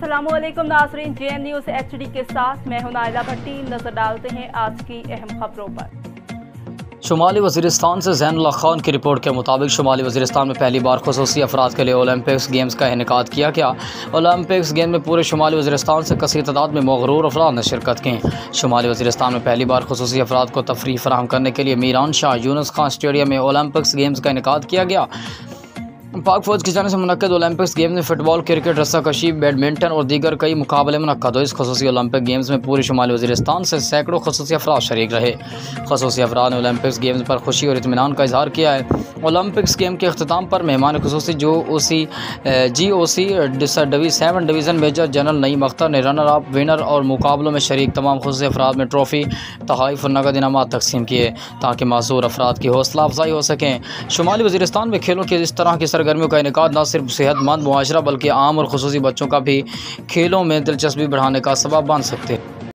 अस्सलामुअलैकुम नाज़रीन, JN news HD के साथ मैं हूं नाइला भट्टी। नजर डालते हैं आज की अहम खबरों पर। शुमाली वज़ीरिस्तान से ज़ैनुल्लाह खान की रिपोर्ट के मुताबिक शुमाली वज़ीरिस्तान में पहली बार खुसूसी अफराद के लिए ओलंपिक्स गेम्स का इनेकाद किया गया। ओलंपिक्स गेम में पूरे शुमाली वज़ीरिस्तान से कसीर तादाद में मग़रूर अफराद ने शिरकत की। शुमाली वज़ीरिस्तान में पहली बार खुसूसी अफराद को तफरीह फराहम करने के लिए मीरान शाह यूनुस खान स्टेडियम में ओलंपिक्स गेम्स का इनेकाद किया गया। पाक फ़ौज की जानिब से मुनक्कद ओलंपिक्स गेम्स में फ़ुटबॉल, क्रिकेट, रस्साकशी, बैडमिंटन और दीगर कई मुकाबले मुनक्कद हुए। इस खुसूसी ओलंपिक गेम्स में पूरे शुमाली वज़ीरिस्तान से सैकड़ों खुसूसी अफराद शरीक रहे। खुसूसी अफराद ने ओलंपिक्स गेम्स पर खुशी और इत्मीनान का इजहार किया है। ओलंपिक्स गेम के अख्ताम पर मेहमान खुसूसी GOC division major general Naeem Akhtar ने रनर अप, विनर और मुकाबलों में शरीक तमाम खुसूसी अफराद में ट्रॉफ़ी, तोहफ़े और नगद इनामात तकसीम किए ताकि मासूर अफराद की हौसला अफजाई हो सकें। शुमाली वज़ीरिस्तान में खेलों के इस तरह की सरगर्मियों का इनेकाद न सिर्फ सेहतमंद मुआशरा बल्कि आम और खुसूसी बच्चों का भी खेलों में दिलचस्पी बढ़ाने का सबब बन सकते हैं।